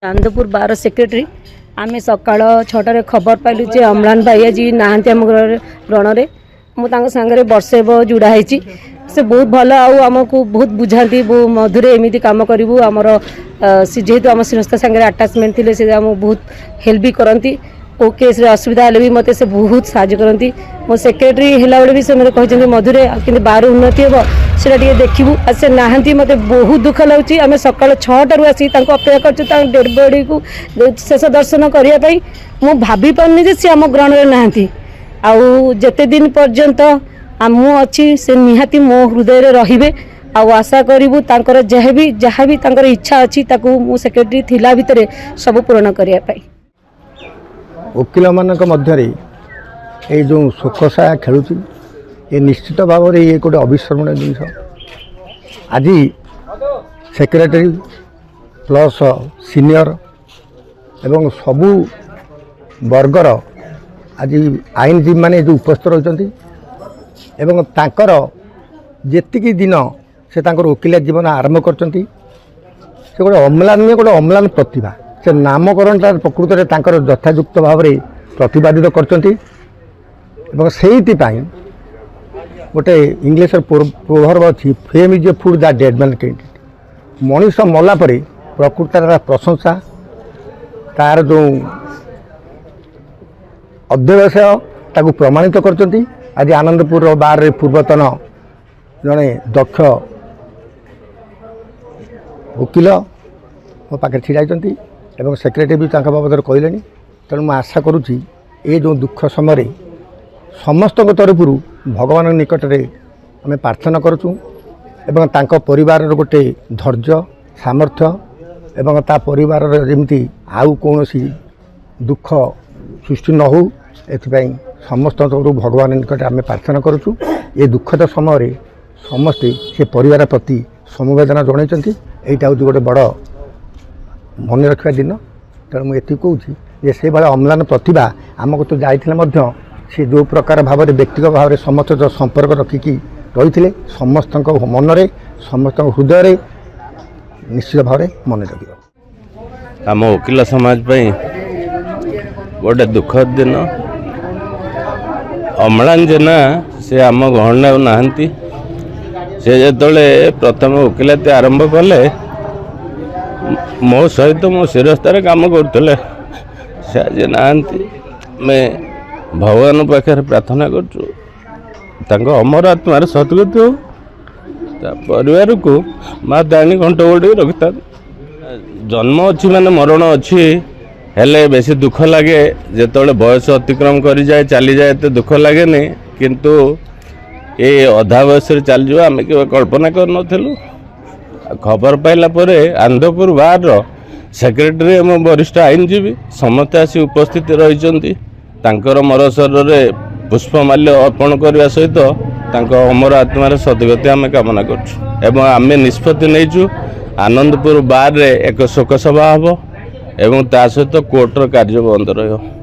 आनंदपुर बार secretary आम सका 6टार खबर पाइलु जे अम्लान भाई आज नहांती आम रण में मुझे सांगे वर्षे जोड़ा से बहुत भल आमको बहुत बुझाती बहुत मधुरे एमती कम करूँ आमर जेहेतु आम श्रीस्ता सांगे आटाचमेंट थे से आम बहुत हेल्प भी करती को केस असुविधा हेल्ले भी मत से बहुत साहय करती मो सेक्रेटरी है भी से मतलब कहते मधुरे कि बाहर उन्नति हे से देखू से नहांती मत बहुत दुख लगे आम सका 6टारू आसी अपेक्षा कर डेड बॉडी को शेष दर्शन करने मु भाभी पार्नी जे सी आम ग्रहण में नहांती आउ जेते दिन पर्यंत मु अच्छी से निहाती मो हृदय रे आशा करूँ जहाँ भी इच्छा अच्छी मु सेक्रेटरी थिला भितर सब पूरण करने वकिल मानक मध्य ये जो शोकसाया खेलु ये निश्चित भाव में ये गोटे अविस्मरणीय जिनस आज सेक्रेटरी प्लस सीनियर एवं सबू वर्गर आज आईनजीवी माने जो उपस्थित रही एवं तांकर जेतिकी दिन से तांकर वकिल जीवन आरंभ करछंती से गोटे अम्लान प्रतिभा से नामकरण प्रकृत में तांकर यथायुक्त भाव में प्रतिपादित करछंती एवं सेहितिपाई गोटे इंग्लिश प्रोवर्ब अच्छी fame is a food that dead man can't eat मनीष मला परे प्रकृत प्रशंसा तार जो अध्यवसाय ताकू प्रमाणित करछंती आज आनंदपुर बार रे पूर्वतन जड़े दक्ष वकिल मो पाखे छिड़ा एवं सेक्रेटरी भी बाबद कहले तेणु मैं आशा करुँची ये जो दुख समय समस्त तरफ भगवान निकट में आम प्रार्थना करुँ एवं तांको परिवार गोटे धैर्य सामर्थ्य एवं ता परिवार जमी आउ कौन दुख सृष्टि न हो एथिपाई समस्त भगवान निकट आम प्रार्थना करुँ ये दुखद समय समस्ते से परिवार प्रति समवेदना जनइंट यहाँ हूँ गोटे बड़ मन रखा दिन तेणु मुझे कहूँ जे से भाई अम्लान प्रतिभा आमको तो जाइए सी जो प्रकार भाव में व्यक्तिगत भाव में समस्त संपर्क रखिकी रही समस्त मन में समस्त हृदय निश्चित भाव में मन रख आम वकिल समाज गोटे दुखद दिन अम्लान जेना से आम गहन नहांती से जो प्रथम वकिलाती आरंभ कले मो सहित मो शिरस्तार काम करते से आज नहांती मैं भगवान पाखे प्रार्थना कर अमर आत्मार सदगति हो परिवार को माँ दाणी घंट गोटे रखी था जन्म अच्छी माने मरण अच्छी हेले बेसी दुख लगे जो बयस अतिक्रम कर जाए चली जाए तो दुख लगे नहीं किंतु ये अधा बयस चल जाओ आम के कल्पना कर खबर पाइला आनंदपुर बार सेक्रेटरी एवं वरिष्ठ आईनजीवी समस्त आसी उपस्थित रही मरशर पुष्पमाल्य अर्पण करने सहित अमर आत्मार सदगति आम कामना करें निष्पत्ति नहीं आनंदपुर बार रे एक शोक सभा हम एवं ता सहित कोर्टर कार्य बंद रहा।